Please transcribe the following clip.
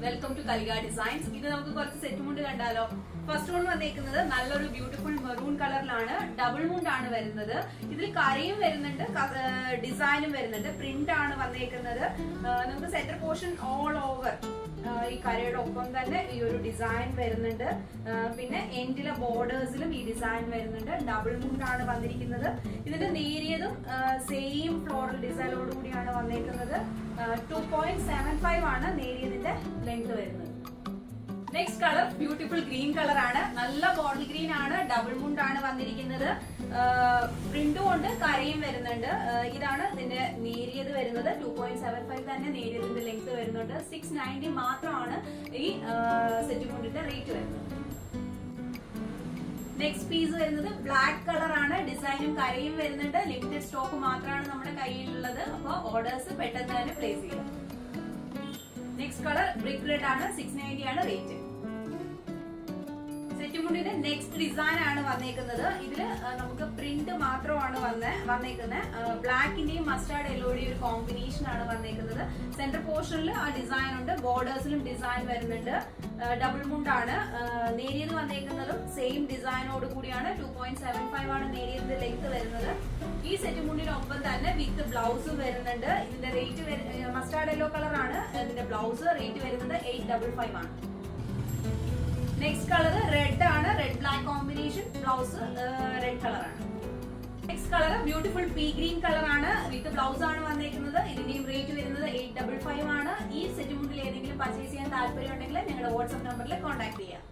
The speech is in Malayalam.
Welcome to Kalika designs. ഇത് നമുക്ക് കുറച്ച് സെറ്റ് മുണ്ട് കണ്ടാലോ. ഫസ്റ്റ് വൺ വന്നേക്കുന്നത് നല്ലൊരു ബ്യൂട്ടിഫുൾ മെറൂൺ കളറിലാണ്. ഡബിൾ മുണ്ട് ആണ് വരുന്നത്. ഇതിൽ കരയും വരുന്നുണ്ട്, ഡിസൈനും വരുന്നുണ്ട്. പ്രിന്റ് ആണ് വന്നേക്കുന്നത്. നമുക്ക് സെന്റർ പോർഷൻ ഓൾ ഓവർ ഈ കരയുടെ ഒപ്പം തന്നെ ഈ ഒരു ഡിസൈൻ വരുന്നുണ്ട്. പിന്നെ എൻഡിലെ ബോർഡേഴ്സിലും ഈ ഡിസൈൻ വരുന്നുണ്ട്. ഡബിൾ മുണ്ടാണ് വന്നിരിക്കുന്നത്. ഇതിന്റെ നേരിയതും സെയിം ഫ്ലോറൽ ഡിസൈനോട് കൂടിയാണ് വന്നേക്കുന്നത്. 2.75 ആണ് നേരിയതിന്റെ ലെങ്ത് വരുന്നത്. Next colour beautiful green colour ആണ്. നല്ല ബോട്ടിൽ ഗ്രീൻ ആണ്. ഡബിൾ മുണ്ടാണ് വന്നിരിക്കുന്നത്. പ്രിന്റും ഉണ്ട്, കരയും വരുന്നുണ്ട്. ഇതാണ് ഇതിന്റെ നേരിയത് വരുന്നത്. 2.75 തന്നെ നേരിയതിന്റെ ലെങ്ത് വരുന്നുണ്ട്. 690 മാത്രമാണ് ഈ സെറ്റ് മുണ്ടിന്റെ റേറ്റ് വരുന്നത്. നെക്സ്റ്റ് പീസ് വരുന്നത് ബ്ലാക്ക് കളർ ആണ്. ഡിസൈനും കരയും വരുന്നുണ്ട്. ലിമിറ്റഡ് സ്റ്റോക്ക് മാത്രമാണ് നമ്മുടെ കയ്യിലുള്ളത്. അപ്പോൾ ഓർഡേഴ്സ് പെട്ടെന്ന് തന്നെ പ്ലേസ് ചെയ്യാം. നെക്സ്റ്റ് കളർ ബ്രിക്ക് റെഡ് ആണ്. 690 ആണ് റേറ്റ്. സെറ്റുമുണ്ടിന്റെ നെക്സ്റ്റ് ഡിസൈൻ ആണ് വന്നേക്കുന്നത്. ഇതില് നമുക്ക് പ്രിന്റ് മാത്രമാണ് വന്നേക്കുന്നത്. ബ്ലാക്കിന്റെയും മസ്റ്റാർഡ് യെല്ലോയുടെയും ഒരു കോമ്പിനേഷൻ ആണ് വന്നേക്കുന്നത്. സെന്റർ പോർഷനിൽ ആ ഡിസൈൻ ഉണ്ട്. ബോർഡേഴ്സിലും ഡിസൈൻ വരുന്നുണ്ട്. ഡബിൾ മുണ്ടാണ്. നേരിയത് വന്നേക്കുന്നതും സെയിം ഡിസൈനോട് കൂടിയാണ്. 2.75 ആണ് നേരിയതിന്റെ ലെങ്ത് വരുന്നത്. ഈ സെറ്റ് മുണ്ടിനൊപ്പം തന്നെ വിത്ത് ബ്ലൗസ് വരുന്നുണ്ട്. ഇതിന്റെ റേറ്റ് മസ്റ്റാർഡ് യെല്ലോ കളർ ആണ്. ഇതിന്റെ ബ്ലൗസ് റേറ്റ് വരുന്നത് 855 ആണ്. നെക്സ്റ്റ് കളർ റെഡ് ആണ്. Red black combination. Blouse red colour ആണ്. Next colour beautiful pea green colour ആണ്. വിത്ത് ബ്ലൗസ് ആണ് വന്നേക്കുന്നത്. ഇതിന്റെയും റേറ്റ് വരുന്നത് 855 ആണ്. ഈ സെറ്റ് മുണ്ടിൽ ഏതെങ്കിലും പർച്ചേസ് ചെയ്യാൻ താല്പര്യം ഉണ്ടെങ്കിൽ ഞങ്ങളുടെ വാട്സ്ആപ്പ് നമ്പറിൽ കോൺടാക്ട് ചെയ്യാം.